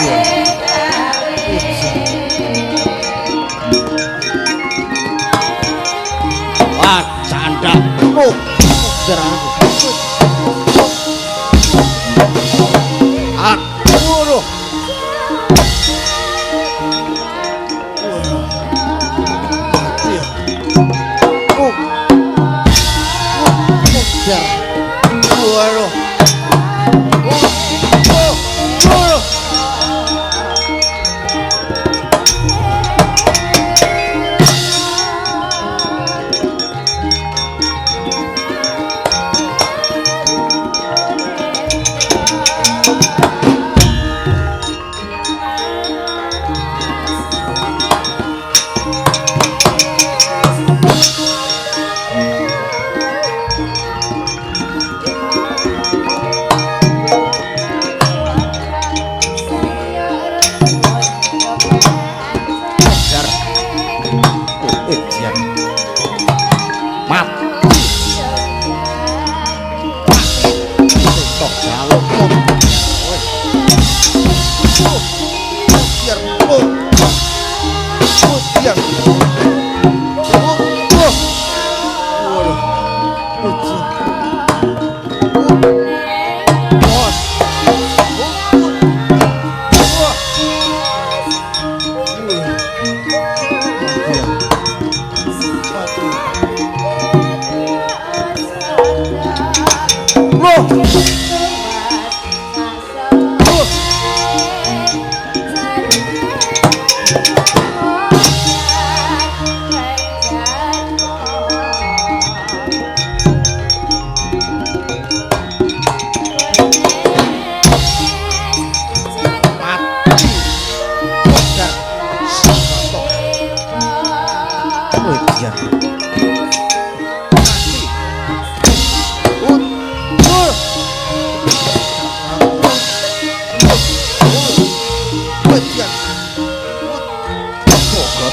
Wah, canda. Oh, derang. Aduh. Waduh.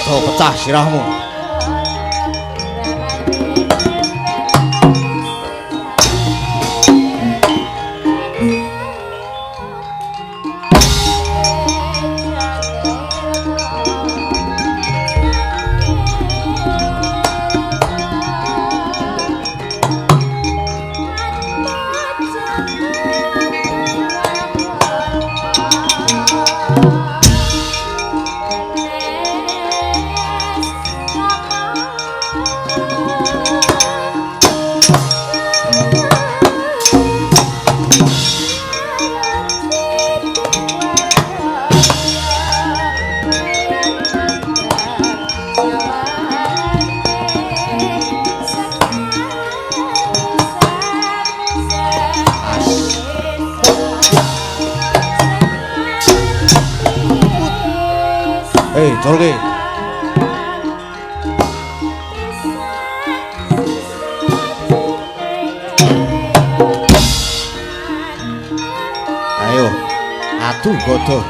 Pecah sirahmu. Jorge. Ayo, atuh goto.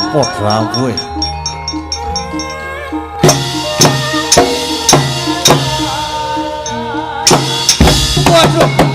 Podra gue. Waduh.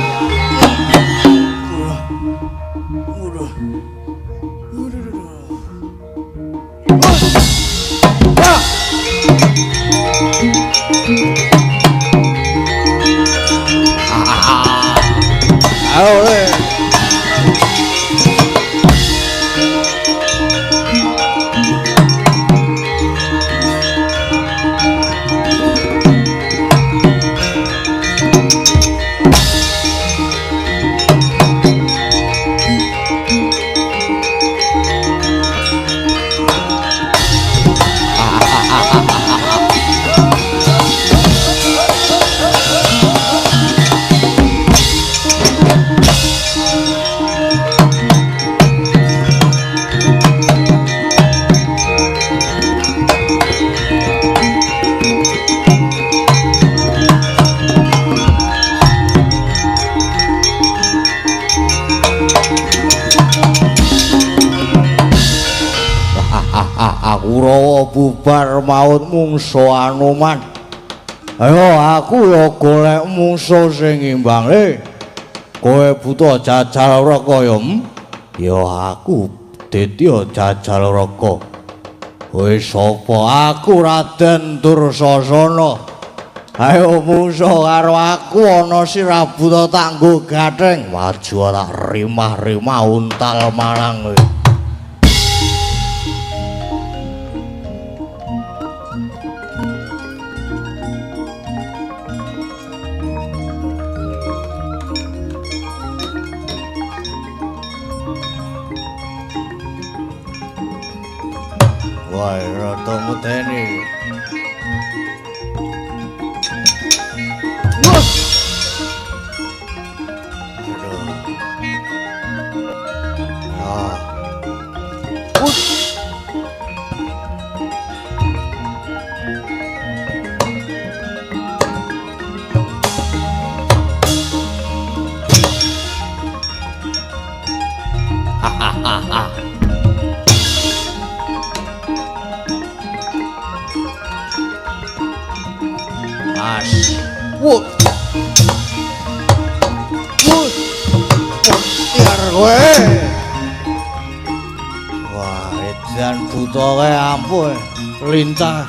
Aku rawa bubar maut mungso Anoman. Ayo aku ya golek mungso sing imbang. Kowe buta jajal raka ya. Ya aku Ditya jajal raka. Kowe sapa? Aku Raden Dursasana. Ayo mungso karo aku ana sirah buta tak nggo gatheng. Maju tak rimah-rimah untal malang kowe. Wah, rada medeni. Wah, edan buta kae ampun, lincah.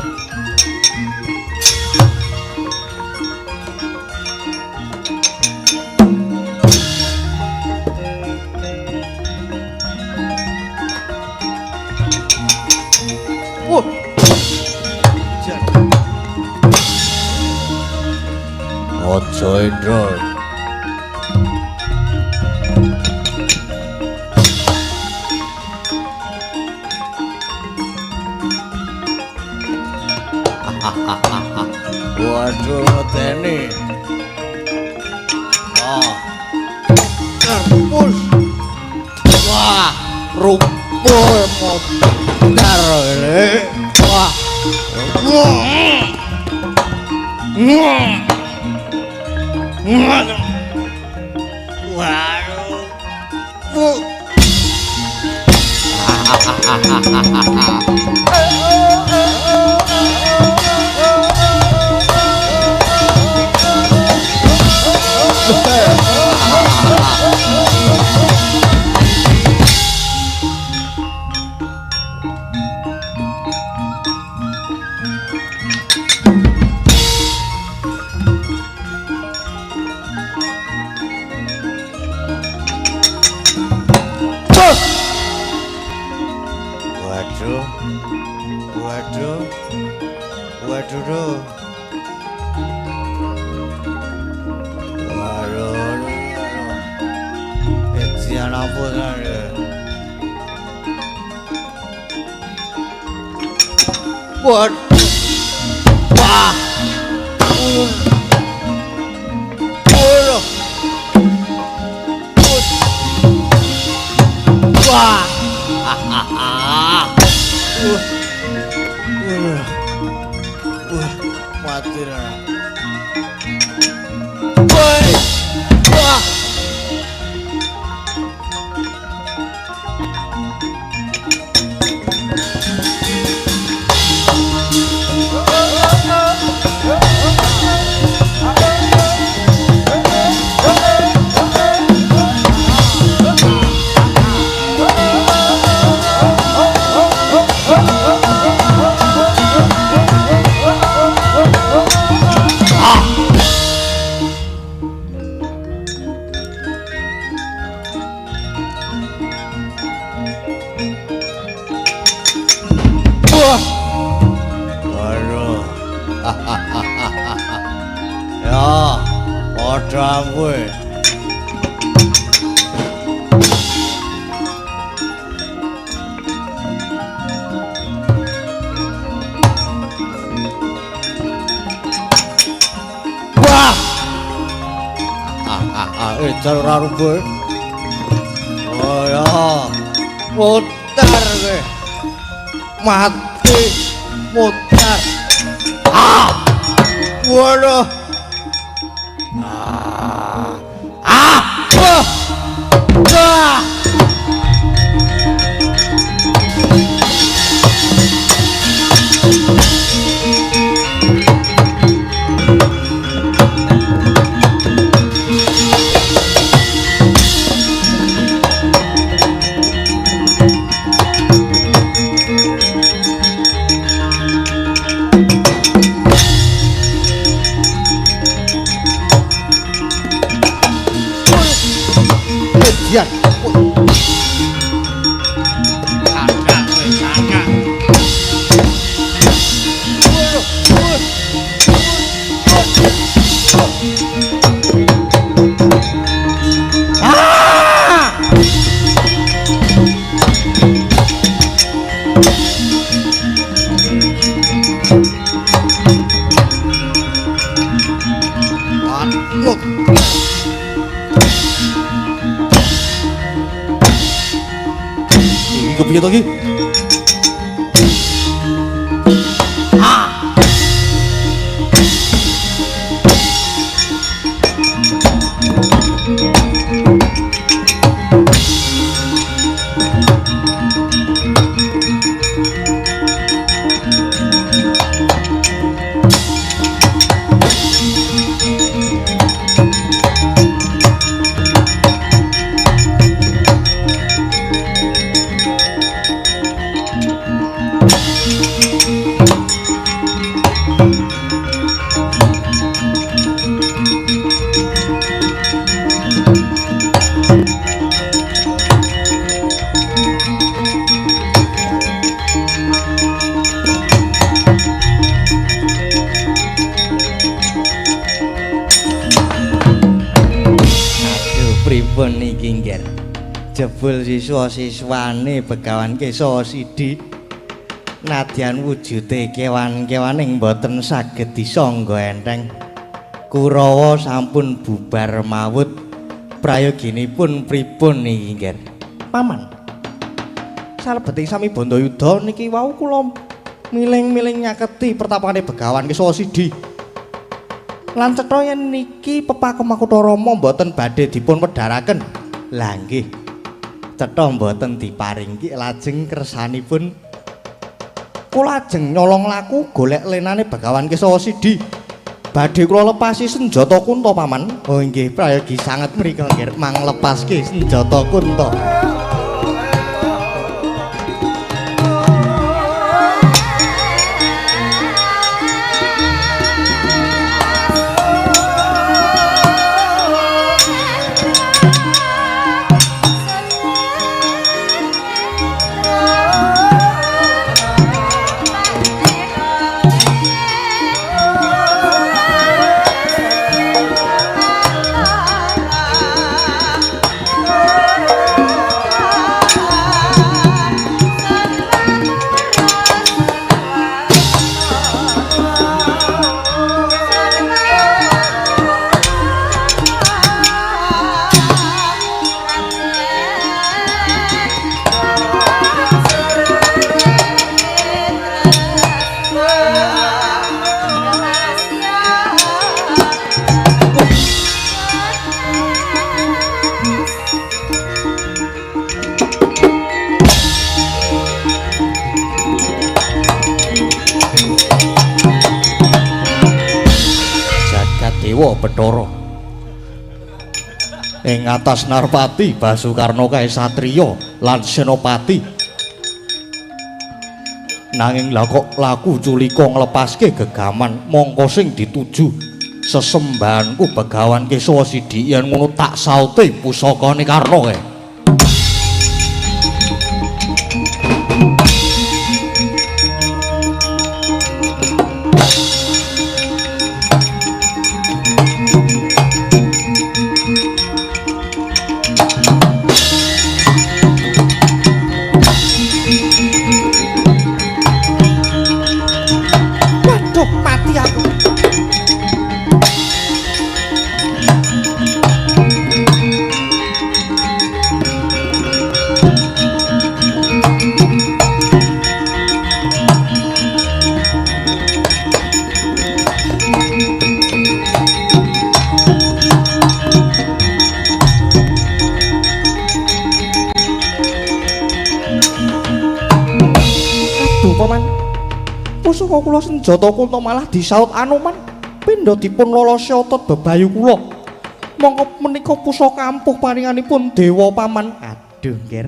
Ojo Indra. Waduh medeni. Terpus. Wah, rumpul modar ini. Wah. Waduh. Waduh. Ejian apa ya? Waduh. Wah. Wah. Mati lah. Woi. Wah. Waduh. Ya, padha kowe. Wah. Ejal ora rubuh. Oh ya. Mutar kowe. Mati mutar. Waduh. Wah. Waduh. Iki kepiye to iki? Pripun niki nggih? Jebul siswa-siswane Begawan Kesa Sidi nadyan wujude kewan-kewaning boten saged disangga enteng. Kurawa sampun bubar mawut. Prayoginipun pripun niki nggih? Paman. Salebeting sami Bandayuda niki wau kula miling-miling nyaketi pertapane Begawan Kesa Sidi. Lan cetha yen niki pepakem Makutha Rama mboten badhe dipun wedharaken. Lah nggih. Cetha mboten diparingki lajeng kersanipun kula ajeng nyolong laku golek lenane Begawan Kesa Sidi. Badhe kula lepasi senjata Kunta paman. Oh nggih prayogi sanget mriku nggih mang lepaske senjata Kunta. Dewa Bathara ing atas Narpati Basukarna kae satriya lan senopati nanging kok laku culika nglepaske gegaman mongko sing dituju sesembahanku Begawan Kesa Sidi yen ngono tak saute pusakane Karna kae. Pusaka kula senjata Kunta malah disaut Anoman pindha dipun lolosi otot bebayu kula. Mongko menika pusaka ampuh paringanipun dewa paman. Aduh nggih.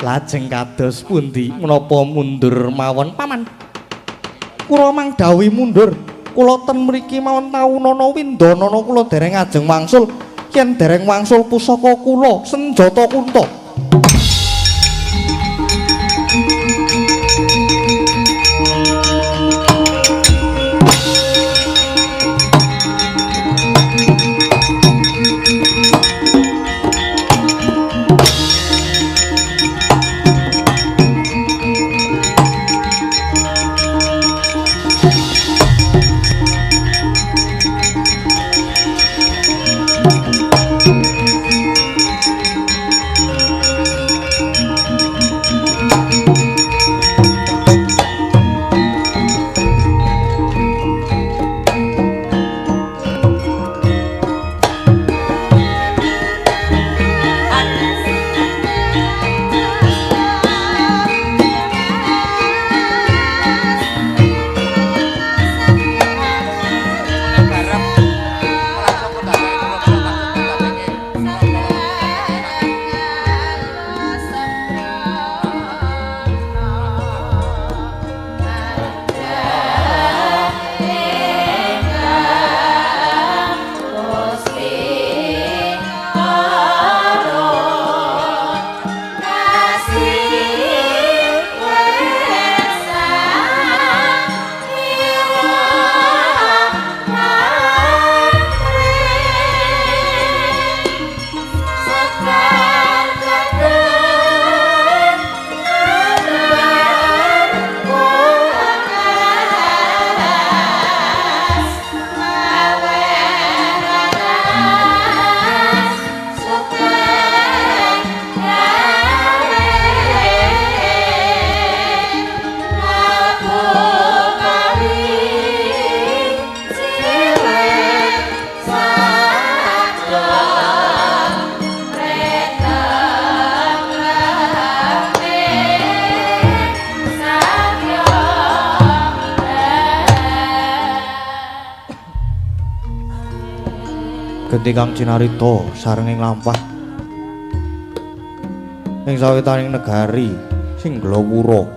Lajeng kados pundi menapa mundur mawon paman? Kula mang dawuh mundur. Kula ten mriki mawon taunana windanana kula dereng ajeng wangsul. Yen dereng wangsul pusaka kula senjata Kunta. Genti kang cinarita sarenging lampah ing sawetaning negari sing glawura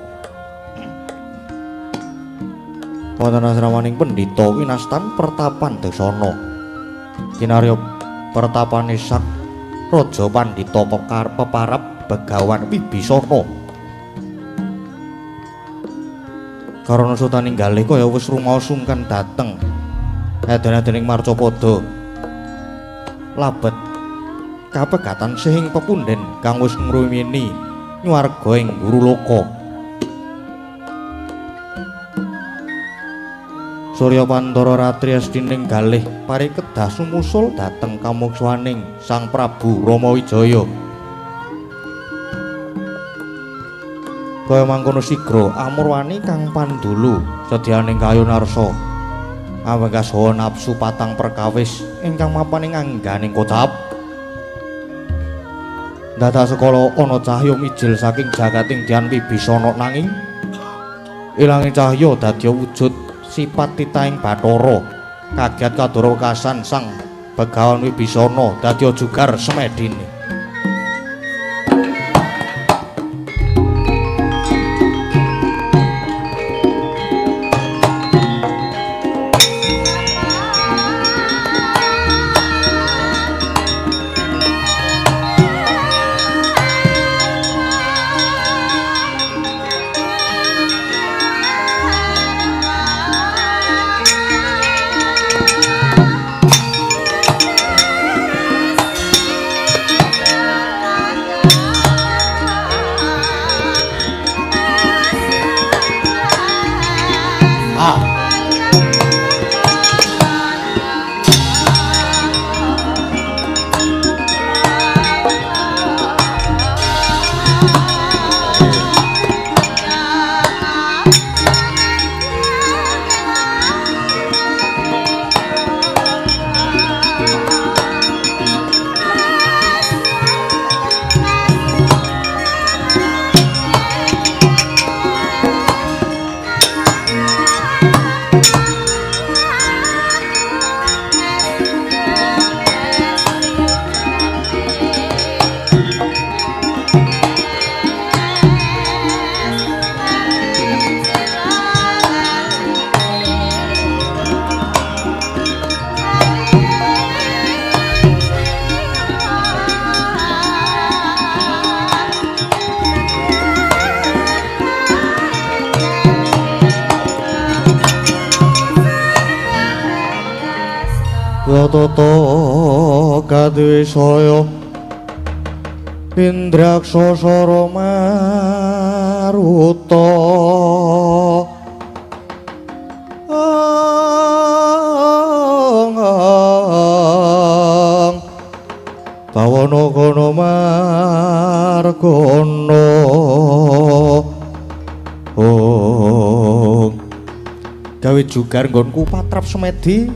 wonten asramaning pendhita winastan Pertapan Desana kinarya pertapane sak raja pandhita peparap Begawan Wibisana karana sutaning galih kaya wis rumaos sungkan dateng eden-edening Marcapada labet kapegatan sing pepunden kang wis ngruwini nyuwarga ing Guruloka. Surya Pantara Ratri Astining galih parikedah sumusul dhateng kamuksaning Sang Prabu Ramawijaya. Kaya mangkono sigra Amurwani kang pandulu sedyaning kayunarsa awegas hawa nafsu patang perkawis ingkang mapan ing angganing kocap. Dadah sekala ana cahya mijil saking jagating Dyan Wibisana nanging ilanging cahya dadi wujud sipat titaing Bathara kagiat kadoro wekasan Sang Begawan Wibisana dadi jugar semedine. Toto kadwisaya Indraksasara Maruta Bawana kono margana gawe jugar nggonku patrap semedi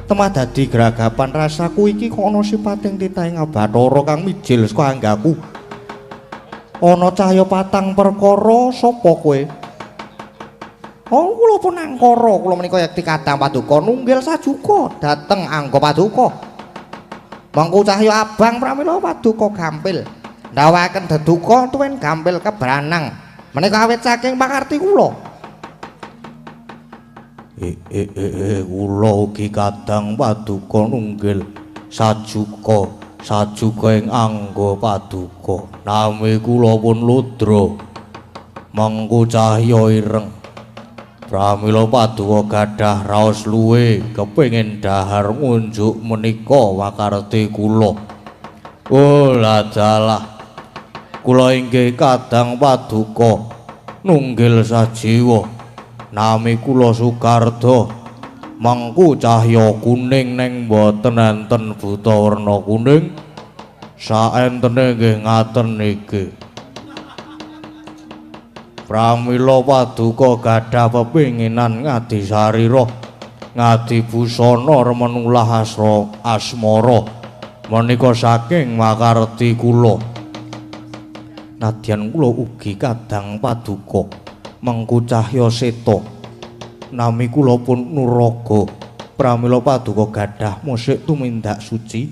temah dadi gragapan rasaku iki kok ana sipating titaing Bathara kang mijil saka anggaku. Ana cahya patang perkara sapa kowe? Oh kula pun Angkara, kula menika yekti Kadang Paduka nunggil sajuka dhateng Angga Paduka. Mangku cahya abang pramila Paduka gampil. Ndawaken deduka tuwin gampil kebranang. Menika awit saking pakarti kula. Kula ugi Kadang Paduka nunggil sajuka ing Angga Paduka. Nami kula pun Ludra. Mangku cahya ireng. Pramila Paduka gadah raos luwe kepengin dahar ngunjuk menika wakarti kula. Oh ladalah. Kula inggih Kadang Paduka nunggil sajiwa. Nami kula Sukarda. Mangku cahya kuning neng boten enten buta werna kuning. Saentene nggih ngaten niki. Pramila Paduka gadah pepinginan ngadi sarira, ngadi busana remen ulah asmara. Menika saking makarti kula. Nadyan kula ugi Kadang Paduka mengku cahya seta. Nami kula pun Nuraga. pramila paduka gadah musik tumindak suci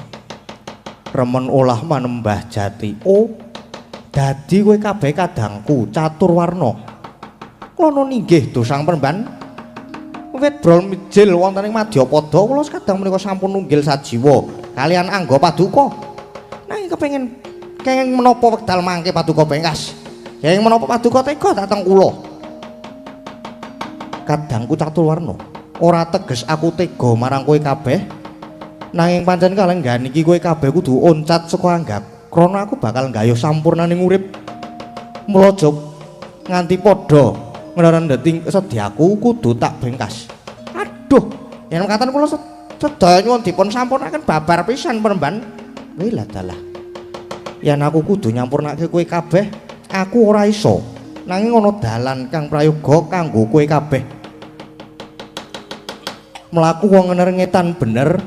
remen olah manembah jati. Oh, dadi kowe kabeh kadangku caturwarna. Kula ninggih dosang peremban. Wit brol mijil wonten ing Madyapada kula kadang menika sampun nunggil sajiwa kalian angga paduka. Nanging kenging menapa wekdal mangke paduka bengkas. Kenging menapa paduka tega dhateng kula. Kadangku caturwarna. Ora teges aku tega marang kowe kabeh. Nanging pancen kalenggan iki kowe kabeh kudu oncat saka anggap. Krana aku bakal nggayuh sampurnaning urip. Mula aja nganti padha ngrendheting sedyaku kudu tak bengkas. Aduh, yen mekaten kula sedaya nyuwun dipun sampurnaken babar pisan peremban. Wih lah dalah. Yen aku kudu nyampurnake kowe kabeh, aku ora iso. Nanging ana dalan kang prayoga kanggo kowe kabeh. Mlaku wong ngerengetan bener.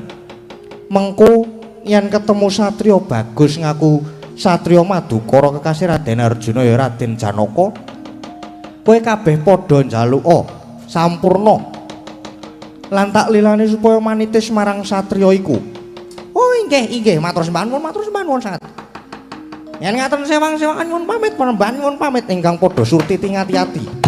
Mengko yen ketemu satriya bagus ngaku satriya Madukara kekasih Raden Arjuna ya Raden Janaka. Kowe kabeh padha njaluka sampurna lan tak lilane supaya manitis marang satriya iku. Oh inggih matur sembah nuwun sanget. Yen ngaten sewang-sewangan nyuwun pamit penemban nyuwun pamit ingkang padha surti ati-ati.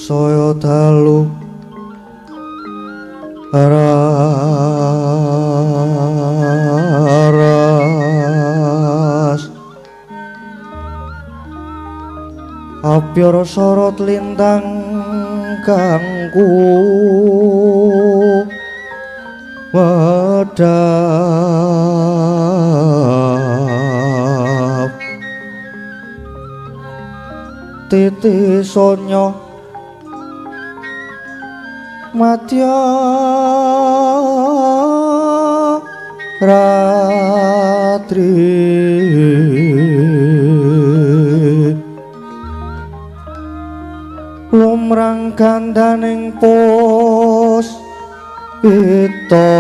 saya dalu ras apyara sorot lintang kangku medhap titi sonya madya ratri lumrang gandaning pos pita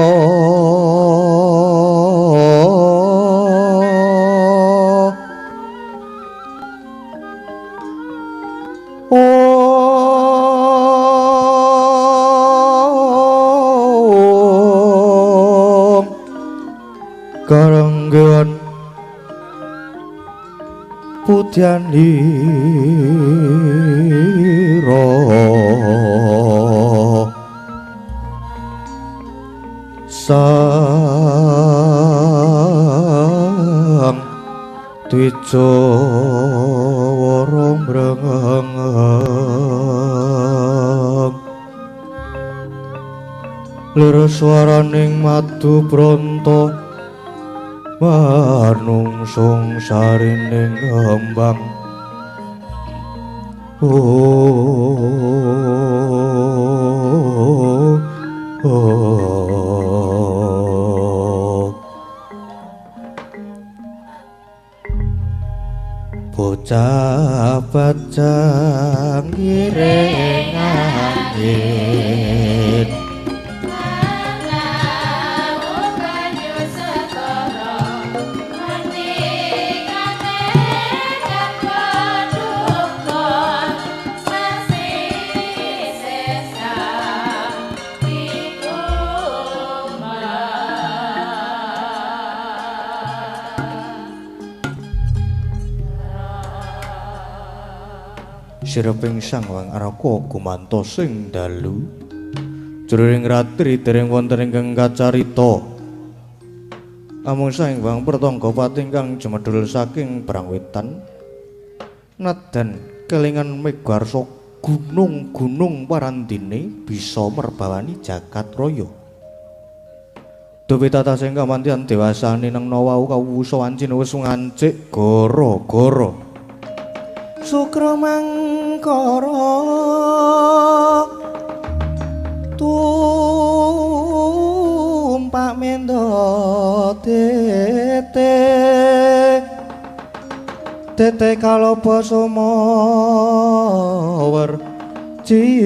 karanggan putyan liro sang dwija warang brengeng lir swaraning madu bronto manungsung sarining kembang bocah bajang ireng angin sireping sangwang araka gumantos sing dalu jroning ratri dereng wonten ingkang kacarita amung sangwang pertangga patingkang jemedhul saking Brangwetan nadan kelingan megarsa gunung-gunung parandine bisa merbawani jagat raya duwe tata sing kamantian dewasane nang nawau kawusa wancina wis ngancik gara-gara Sukra mangkara tumpak mendo tete kaloba sumawer cita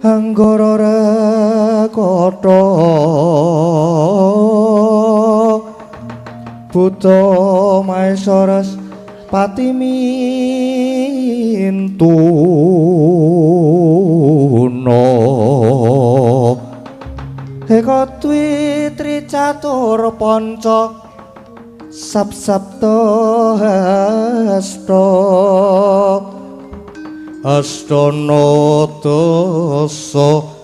anggara rekata Buddha Maesaras Patimintuna Eka Dwi Tricatur Panca Sab-sabta hasta Astana dasa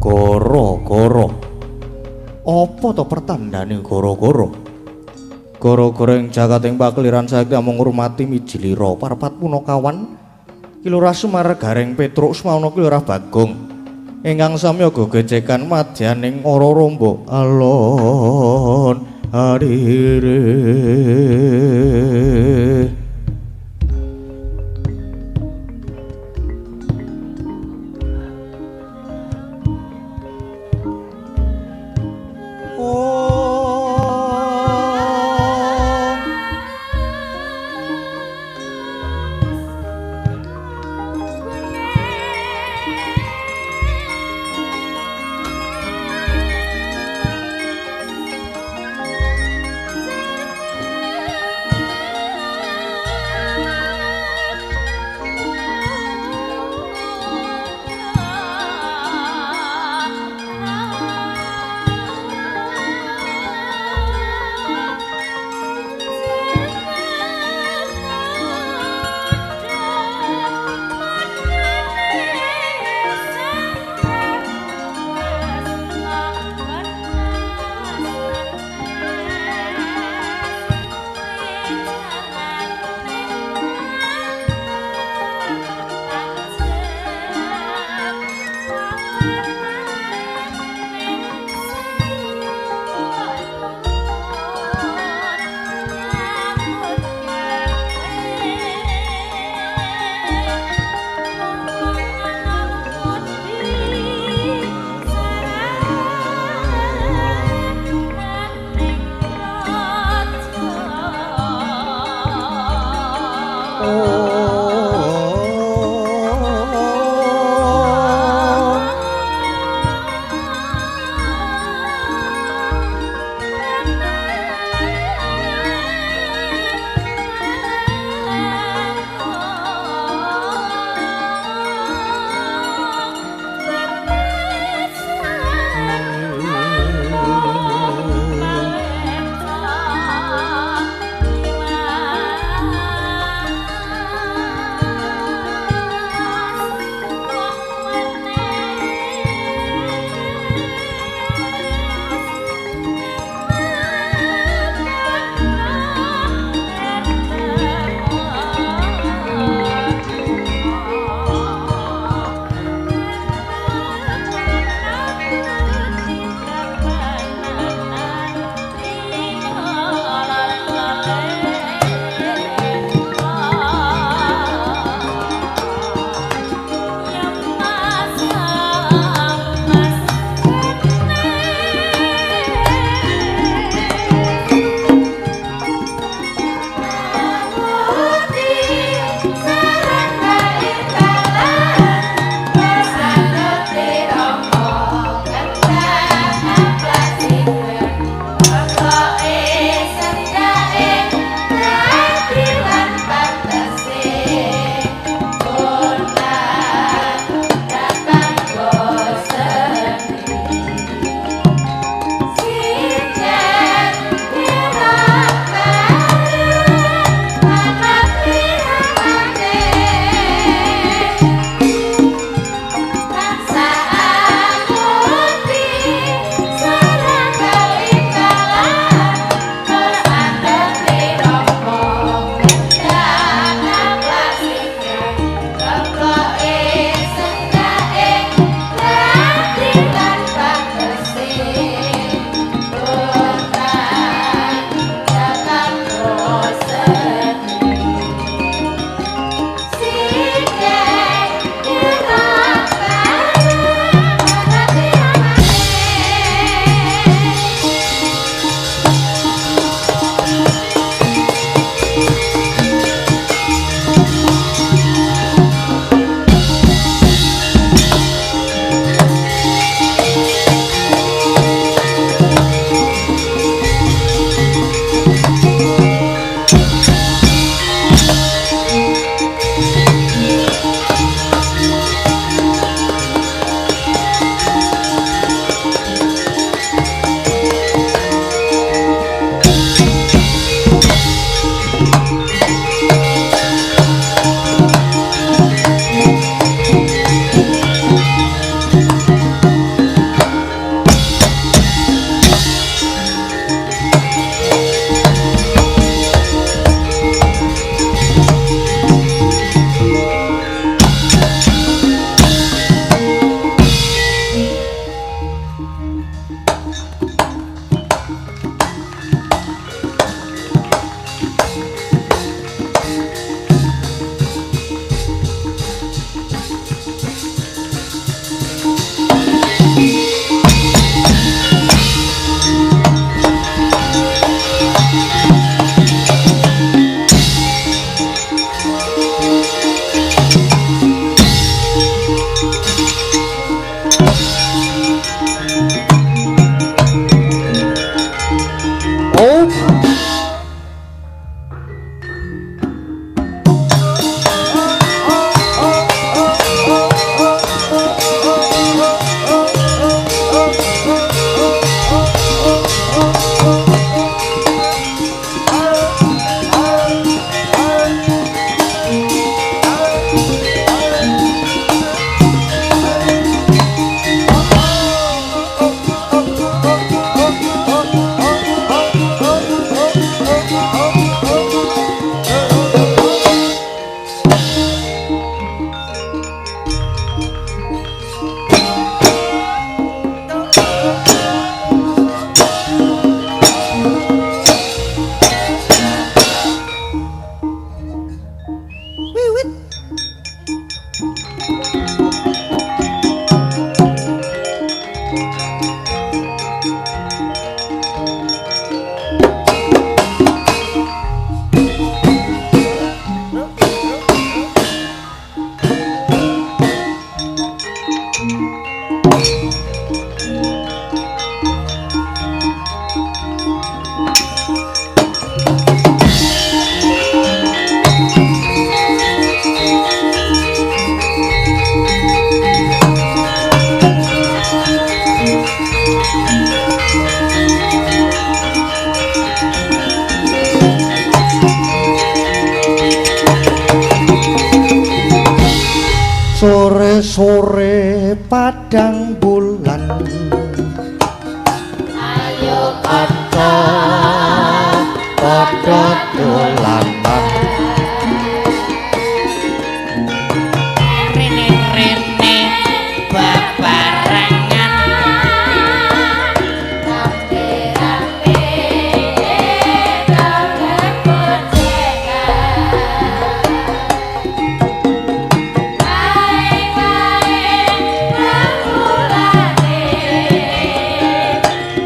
Goro-goro apa to pertandane goro-goro goro-goro ing jagating pakliran saiki amung ngurmati miji lira parapat punakawan Kilurah Sumargaring Petruk Smauna Kilurah Bagong ingkang samya gegecekan madyaning ora romba alon arire sore padang bulan ayo padha dolanan rene-rene bebarengan rapi-rapi dalam bojekan kae-kae remulane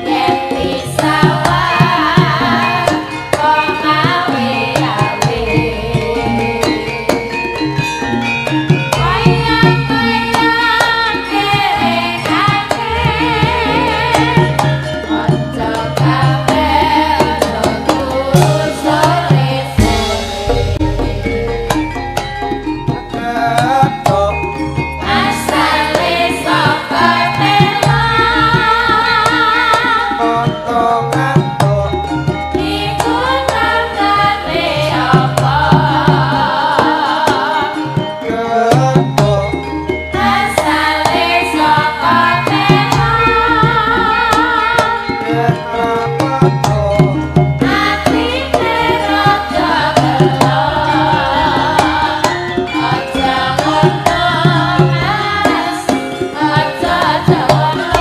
yen disawah kok awe-awe wayang-wayang kerengake aja kabeh nunggu sore-sore asale saka iku tangane apa asale saka atine rada gelo aja ngono mas aja jono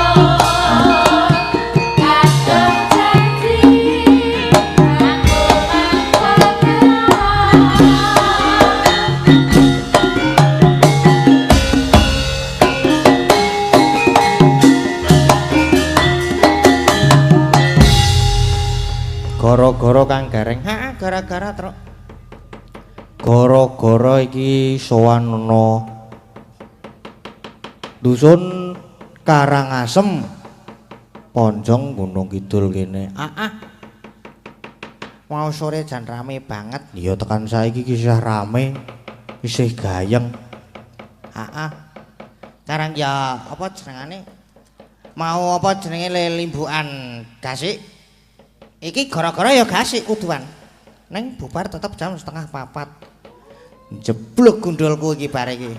kadung janji aku gara-gara Kang Gareng gara-gara truk gara-gara iki sowan ana dusun Karangasem Ponjong Gunung Kidul kene mau sore jan rame banget ya tekan saiki kisah rame isih gayeng sekarang ya apa jenengane mau apa jenenge lelimbukan gasik iki gara-gara ya gasik kuduan neng bubar tetep jam 3:30 jeblok gundulku iki bare iki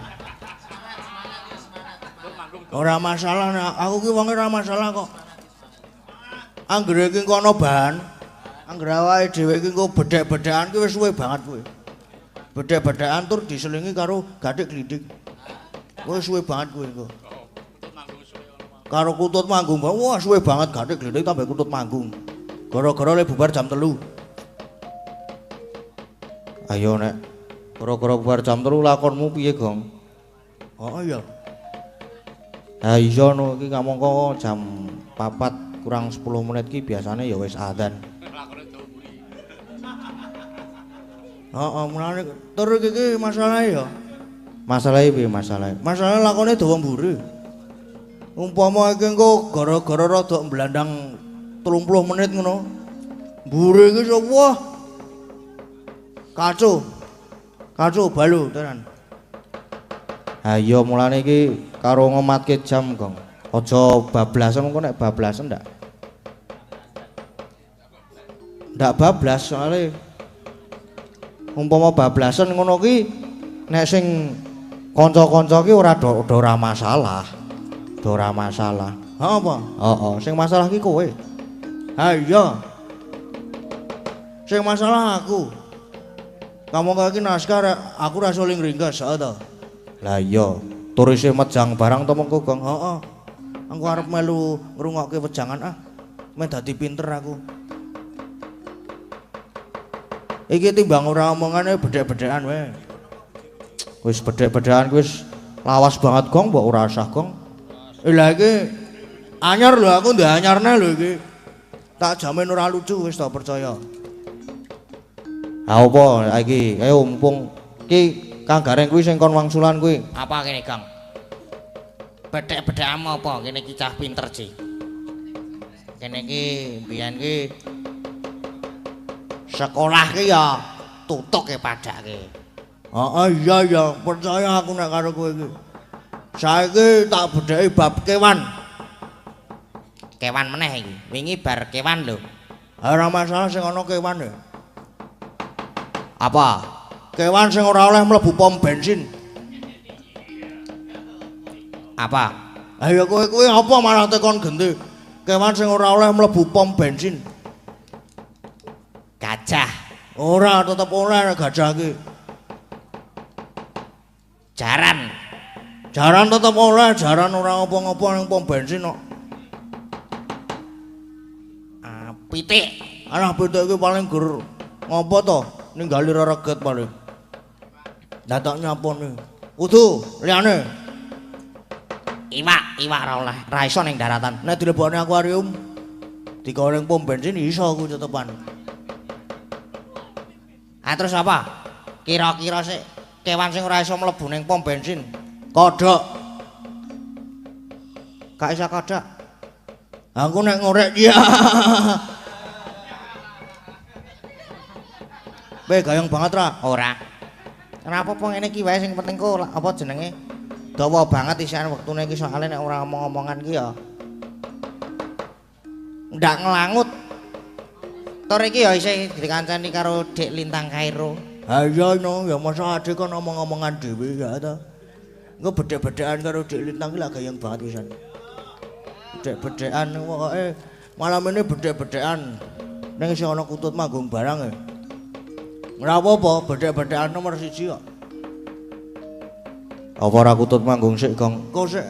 ora masalah aku ki wong ora masalah kok anggere iki kono bahan anggere awake dhewe iki engko bedhek-bedhekan ki wis suwe banget kuwi bedhek-bedhekan tur diselingi karo gathik glidik wis suwe banget kuwi engko karo kutut manggung wah suwe banget gathik glidik tambah kutut manggung gara-gara le bubar jam 3 ayo nek gara-gara bubar jam 3 lakonmu piye gong oh iya ha iya no iki kamangka jam 4 kurang 10 menit ki biasane ya wis adzan mulane tur iki masalahe ya masalahe piye masalahe masalahe lakone dawa mburi umpama iki engko gara-gara rada mblandang 30 menit ngono. Mbure iki wah. Kacau. Kacau balu tenan. Ha iya mulane iki karo ngomatke jam, Gong. Aja bablasan engko nek bablasan ndak. Ndak bablas soalnya umpama bablasan ngono ki nek sing kanca-kanca ki ora masalah. Ora masalah. Ha apa? Heeh, sing masalah ki kowe. Ha iya. Sing masalah aku. Kamu kaki naskah aku ra soling ringkas ta. Lah iya, tur isih mejang barang to mengko Gong. Heeh. Aku arep melu ngrungokke wejangan men dadi pinter aku. Iki timbang ora omongane bedhek-bedhekan wae. Wis bedhek-bedhekan wis lawas banget Gong, mbok ora usah Gong. Lah iki anyar lho aku ndek anyarne lho iki. Tak jamin ora lucu wis tak percaya. Ha apa iki? Ayo mumpung iki Kang Gareng kuwi sing kon wangsulan kuwi. Apa kene, Kang? Bedhek-bedhekmu apa? Kene iki cah pinter, Ci. Kene iki mbiyen ki sekolah ki ya tutuke padake. Heeh iya ya, percaya aku nek karo kowe iki. Saiki tak bedheki bab kewan. Kewan meneh iki. Wingi bar kewan lho. Ora masalah sing ana kewan ya. Apa? Kewan sing ora oleh mlebu pom bensin. Apa? Ayo kowe apa malah tekon genti? Kewan sing ora oleh mlebu pom bensin. Gajah. Ora tetep oleh gajah iki. Jaran. Jaran tetep oleh, jaran ora apa-apa ning pom bensin kok. Pitik. Alah pitik iki paling ger ngopo to? Ninggali rereget paling. Dadak nyapone. Kudu liyane. Iwak ra iso ning daratan. Nek dilebokne akuarium digoreng pom bensin iso aku tetepan. Terus apa? Kira-kira sik kewan sing ora iso mlebu ning pom bensin. Kodhok. Gak iso kodhok. Aku nek ngorek ya. Be gayeng banget ra? Ora. Ora apa-apa ngene iki wae sing penting kok apa jenenge? Dawa banget isian wektune iki soalnya nek ora omong-omongan ki ya. Ndak ngelangut. Tor iki ya isih dikancani karo Dik Lintang Kairo. Ha iya no, ya masa adik kon omong-omongan dhewe ya ta. Engko bedhek-bedhekan karo Dik Lintang ki lak gayeng banget pisan. Bedhek-bedhekan pokoke malam ini bedhek-bedhekan. Ning isih ana kutut manggung barang e. Ora apa-apa, bedhek-bedhekan nomor 1 kok. Apa ora kutut manggung sik, Gong? Kok sik.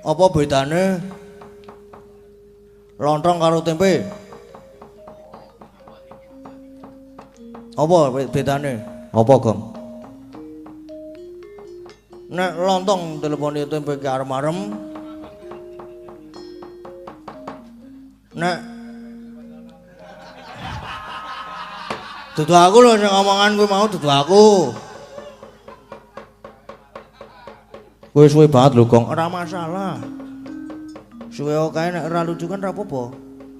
Apa bedane lontong karo tempe? Apa bedane? Apa, Gong? Nek lontong teleponi tempe ki arem-arem. Nek dudu aku lho sing ngomongan kuwi mau dudu aku. Kowe suwe banget lho, Gong. Ora masalah. Suwe kae nek ora lucu kan ora apa-apa.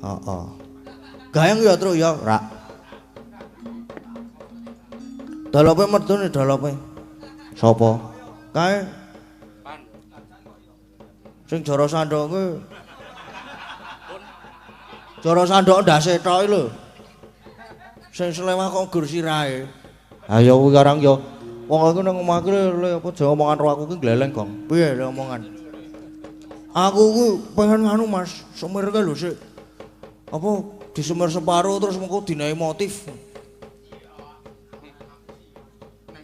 Heeh. Gayeng ya, Tru ya. Ra. Dolope medune dolope. Sopo? Kae sing jara sandok kuwi. Jara sandok ndase tok lho. Sing selewah kok gur sirahe. Ayo kuwi karang yo. Wong aku nang omah iki le apa jeneng omongan karo aku ki gleleng, Gong. Piye le omongan? Aku ku pengen nganu Mas, semir ke lho sik. Apa disemir separo terus mengko dinae motif.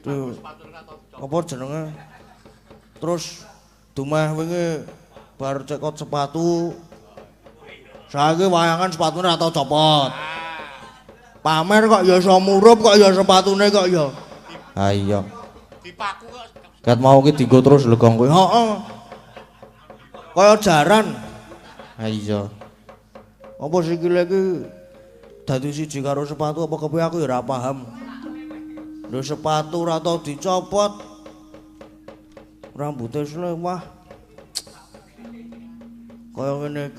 Tuh. Apa jenenge? Terus dumeh wingi bar cekot sepatu. Saiki wayangan sepatune ora tau copot. Pamer kok ya iso murup kok ya sepatune kok ya. Ha iya. Dipaku kok. Kat mau ki dienggo terus lho, Gong kowe. Heeh. Kaya jaran. Ha iya. Apa sikile iki dadi siji karo sepatu apa kepiye aku ya ora paham. Lho sepatu ora tau dicopot. Rambute selewah. Kaya ngene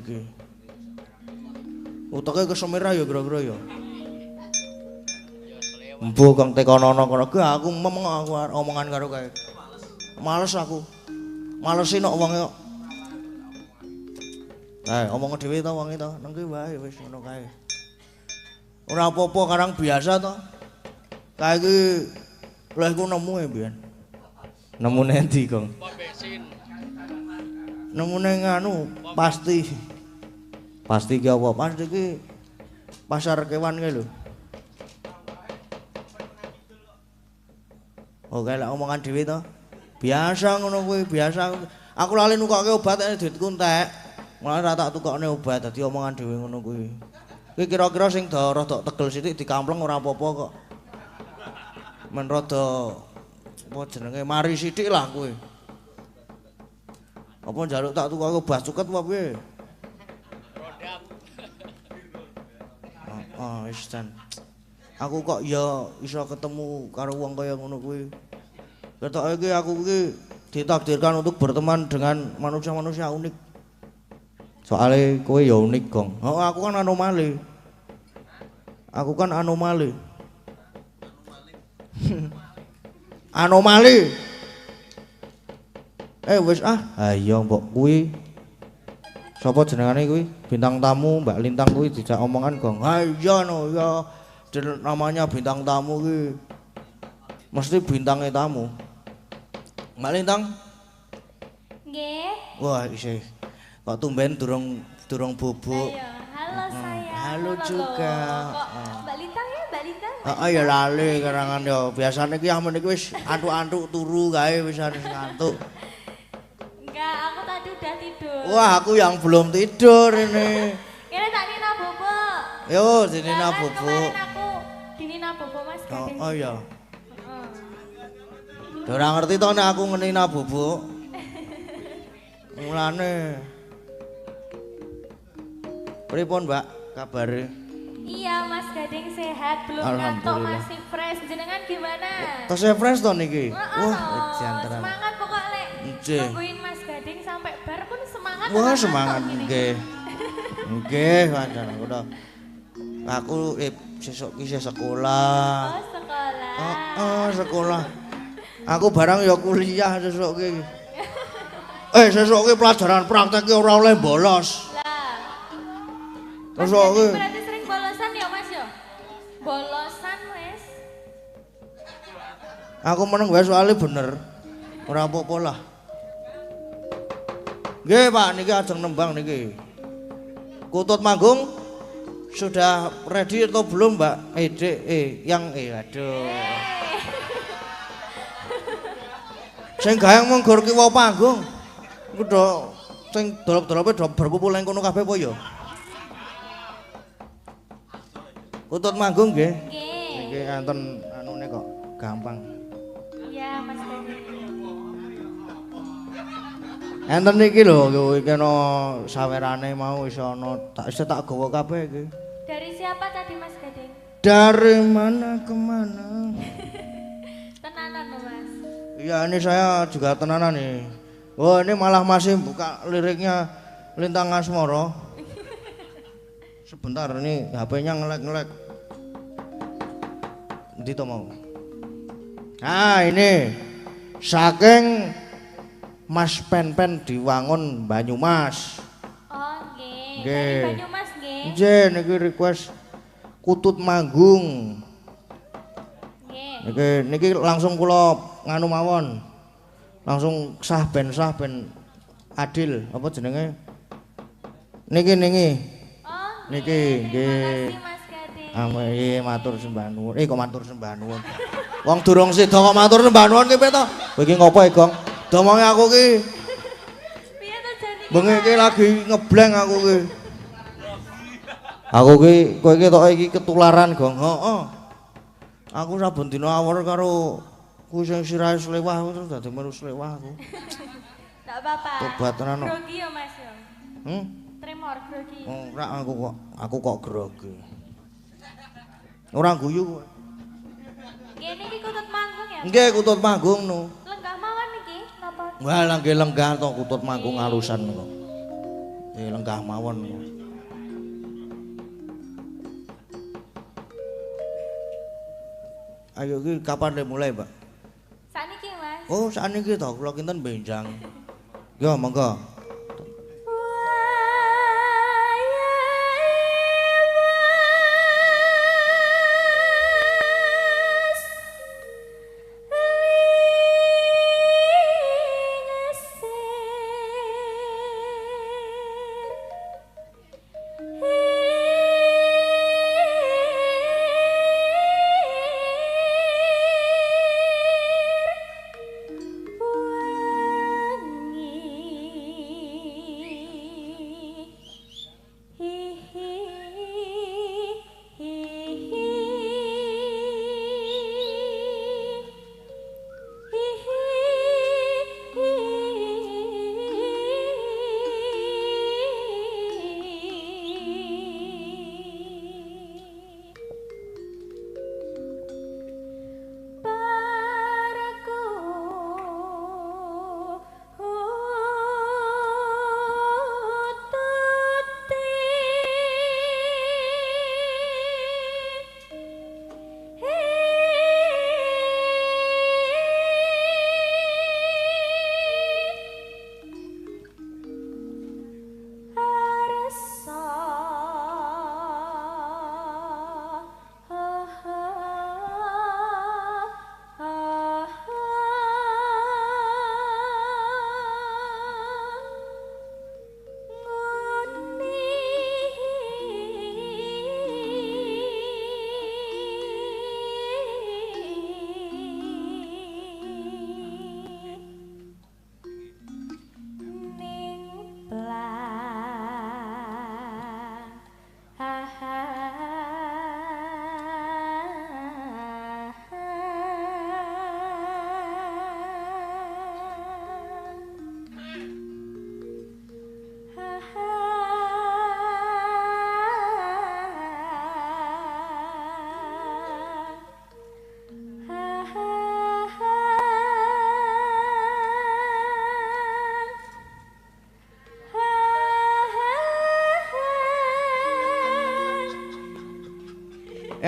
iki. Uteke kesemir ya kira-kira ya. Embuh Gong tekono-ono kono. Aku memeng aku omongan karo kae. Males aku. Malesi nok wonge kok. Omong dhewe to wonge to. Nengke wae wis ngono kae. Ora apa-apa karang biasa to. Kae iki lehku nemu e mbiyen. Nemune endi, Gong? Nemune nganu pasti. Pasti ki apa? Pasti ki pasar kewan ki lho. Oke lek omongan dhewe to. Biasa ngono kuwi, biasa. Aku lali nukokke obat nek duitku entek. Mulane ora tak tukokne obat dadi omongan dhewe ngono kuwi. Kuwi kira-kira sing rada tegel sithik dikampleng ora apa-apa kok. Men rada apa jenenge mari sithik lah kuwi. Apa njaluk tak tukokke obat cuket apa piye? Wis jan. Aku kok ya iso ketemu karo wong kaya ngono kuwi. Ketoke iki aku iki ditakdirkan untuk berteman dengan manusia-manusia unik. Soale kowe ya unik, Gong. Oh, aku kan anomali. Anomali. Wis ah. Ha iya, mbok kuwi. Sapa jenengane kuwi? Bintang tamu Mbak Lintang kuwi dijak omongan, Gong. Ha iya no ya. Namanya bintang tamu ki mesti bintangnya tamu. Mbak Lintang. Nggih. Wah, isih kok tumben durung bubuk. Ayo, halo sayang. Halo juga. Kok Mbak Lintang ya, Mbak Lintang? Heeh ya lali karangan ya. Biasane iki amen iki wis antuk-antuk turu kae wis ngantuk. Enggak, aku tadi udah tidur. Wah, aku yang belum tidur ini. Kira tak Nina Bobo. Yo, Nina Kan Bobo. kemarin aku di Nina Bobo Mas Gading. Oh iya. Heeh. Ora ngerti to nek aku ngenina Bobo. Mulane. Pripun, Mbak? Kabare? Iya, Mas Gading sehat, belum ngantuk, Alhamdulillah. masih fresh. Jenengan gimana? Tasih fresh to niki. Wah, jantaran. semangat pokok lek. Nggih. Nungguin Mas Gading sampai bar pun semangat. Wah, ora semangat ngantuk gini. nggih. Nggih, pancen aku sesuk ki sekolah. Oh, sekolah. Sekolah. Aku barang ya kuliah sesuk ki. Sesuk ki pelajaran praktek ki ora oleh bolos. Lah. Mas Sesuk ki. Gading berarti sering bolosan ya, Mas ya? Bolosan wes. Aku meneng wae soalnya bener. Ora apa-apa lah. Nggih, Pak, niki ajeng nembang niki. Kutut manggung sudah ready atau belum, Mbak? Aduh. Sing gayeng mung gur kiwa panggung. Iku do sing dolop-dolope do berkumpul ning kono kabeh apa ya? Kutut manggung nggih. Nggih. Niki enten anune kok gampang. Iya, Mas Gading. Enten niki lho, iki ana sawerane mau iso ana tak gawa kabeh iki. Dari siapa tadi Mas Gading? Dari mana ke mana? Tenanan loh, Mas. Iya, ini saya juga tenanan nih. Oh, ini malah masih buka liriknya Lintang Asmoro. Sebentar, ini HP-nya ngelek-ngelek. Nanti to mau. Nah, ini saking Mas Pen-pen diwangun Banyumas. Oh, nggih. Nggih. Dari Banyumas nggih. Nggih, niki request Kutut Manggung. Nggih. Niki langsung kula nganu mawon. Langsung sah ben adil apa jenenge? Niki. Oh, nggih. Niki, nggih. Terima kasih Mas Gading. Ame matur sembah nuwun. Kok matur sembah nuwun. Wong durung sida kok matur sembah nuwun ki piye to? Kowe iki ngopo, Gong? Domonge aku ki Piye to jane? bengi iki lagi ngebleng aku ki. Aku ki kowe iki tok iki ketularan, Gong. Heeh. Aku saben dina awor karo kuwi sing sirahe slewah terus dadi melu slewah aku. Enggak apa-apa. Tobat tenan kok. Grogi ya, Mas ya. Tremor grogi. Ora aku kok grogi. Ora guyu kowe. Nggih niki kutut manggung ya. Nggih kutut manggung no. Lenggah mawon niki napa? Wah nggih lenggah to kutut manggung alusan kok. Lenggah mawon. Ayo iki kapan mulai, Mbak? Saniki, Mas. Oh, sakniki to kula kinten benjang. Yo monggo.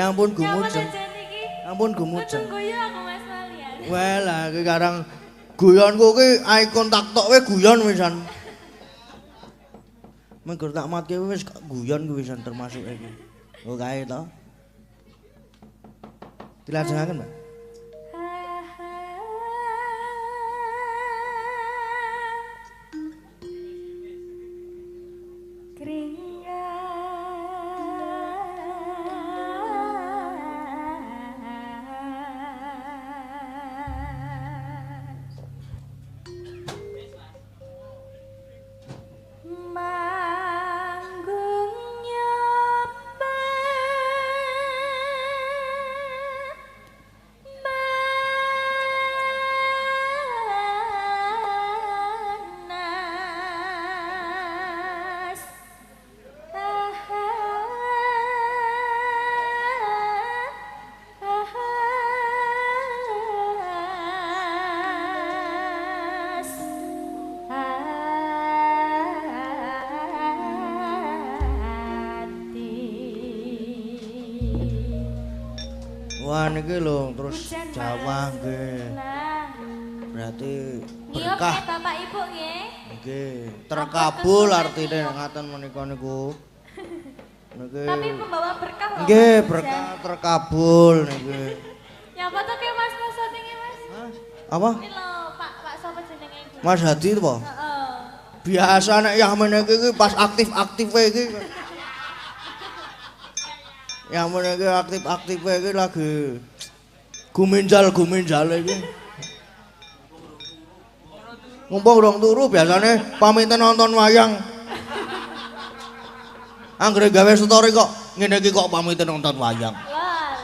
Ya ampun Nyapa gumujeng. jajan iki? Ampun gumujeng. Kudu guyu aku Mas Malian. Wah lah iki karang guyonku ki eye contact tok we guyon wisan. Menggur tak matke wis guyon ku wisan termasuk iki. Oh kae to. Dilajengaken, Mbak. Wah niki lho terus Jawa nggih. Berarti Iya, berkah. Bapak Ibu nggih. Nggih, terkabul artine ngaten menika niku. Niki. Tapi pembawa berkah loh. Nggih, Mas berkah terkabul niki. Nyapa tuh ke Mas Masot iki Mas? Apa? Ini lho, Pak sapa jenenge iki? Mas Hadi to, Pak? Heeh. Biasa nek Yamin iki pas aktif-aktive iki. Yamin iki aktif-aktive iki lagi guminjal iki. Mumpung urung turu biasane pamitan nonton wayang. Anggere gawe story kok ngene iki kok pamitan nonton wayang. Walah.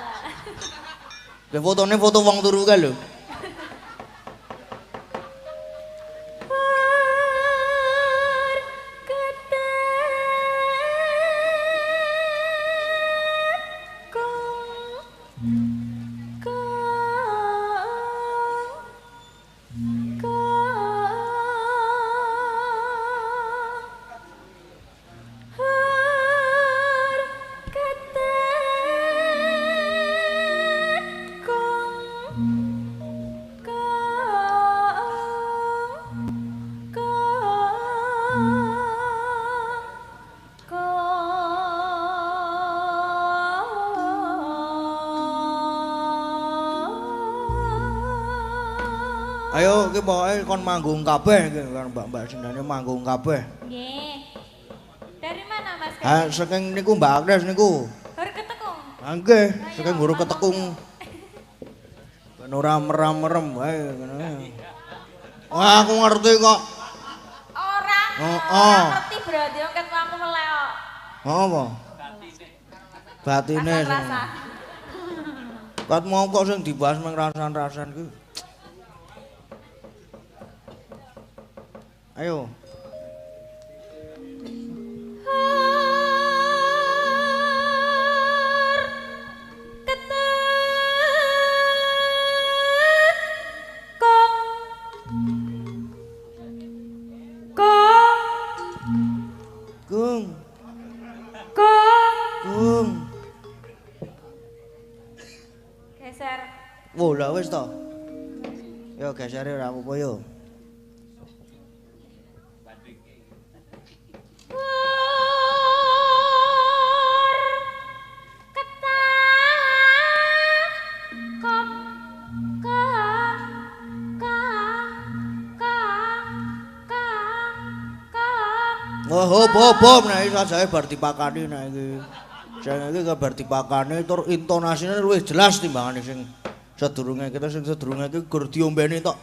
Ke fotone foto wong turu kae lho. Ayo iki pokoke kon manggung kabeh iki kan Mbak-mbak sendane manggung kabeh. Nggih. Dari mana Mas? Ha saking niku Mbak Agnes niku. Baru ketekung. Ha nggih, saking guru ketekung. Ben ora merem-merem wae ngono. Wah aku ngerti kok. Ora. Oh, Ora ngerti berarti wong ketemu aku melek kok. Apa? Batine sing. Rasa. Kat mau kok sing dibahas meng rasan-rasan ku. Ayo. Gung. Geser. Wo lah wis to. Yo gesere ora apa-apa yo. Oh, hop nek iso jae bar dipakani nek iki. Sing iki bar dipakani tur intonasine luwih jelas timbangane sing sedurunge kita sing sedurunge iki gur diombeni tok.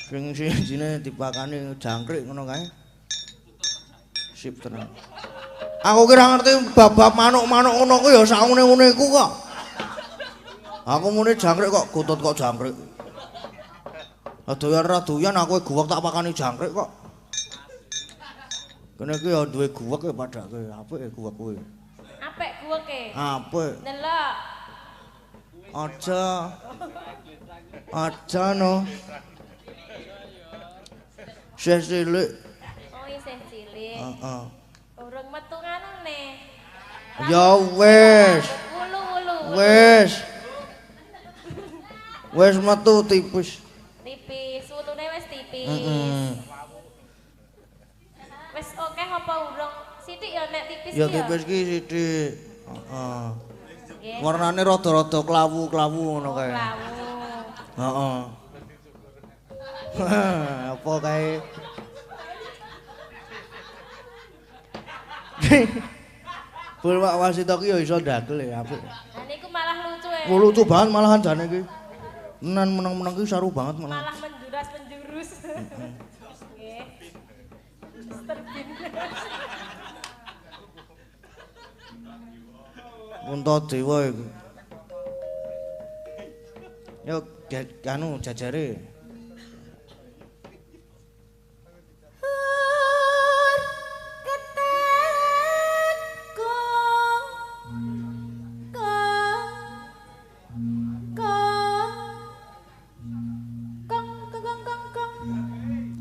Sing sijine dipakani jangkrik ngono kae. Sip tenan. Aku kira ngerti bab manuk-manuk ngono ku ya sakune-ngene iku kok. Aku muni jangkrik kok gutut kok jangkrik. Doyan ra doyan aku guwek tak pakani jangkrik kok. Kene iki ya duwe guwek ya padake, apik ya guwek kuwi. Apik guweke. Apik. Delok. Aja no. Sih cilik. Oh, isih cilik. Heeh. Urung metu nganune. Ya wis. Wulu. Wis. Wis metu tipis. Tipis, wulune wis tipis. Heeh. Wis oke apa urung? Sithik ya nek tipis Ya ki tipis ki sithik. Heeh. Nggih. Warnane rada-rada klawu-klawu ngono kae. Klawu. Heeh. Apa kae? Pul Pak Wasito ki ya iso ndagel ya apik. Lah niku malah lucu ya. Lucu banget malahan jane iki. Tenan meneng-meneng ki seru banget malah. Malah menjurus. Nggih. Mr. Bean. Puntadewa iku. Yo anu jajare.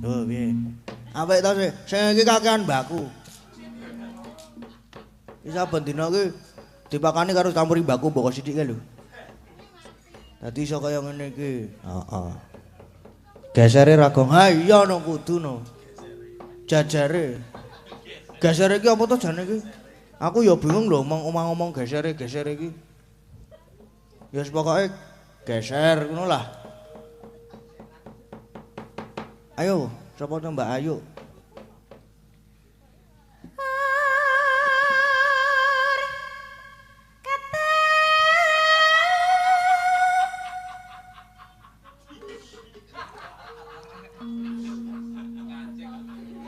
Oh piye? Apik to sih. Sing iki kakean mbaku. Iki saben dina iki dipakani karo campuri mbaku mboko sithik kae lho. Dadi iso kaya ngene iki. Heeh. Gesere ragong. Ha iya no kudu no. Jajare. Gesere iki apa to jane iki? Aku ya bingung lho ngomong gesere iki. Ya wis pokoke geser ngono lah. Ayo, sapa to Mbak Ayu?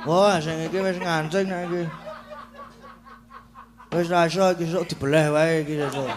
Wah, sing iki wis ngancing nek iki. Wis ra iso iki sok dibeleh wae iki sesuk.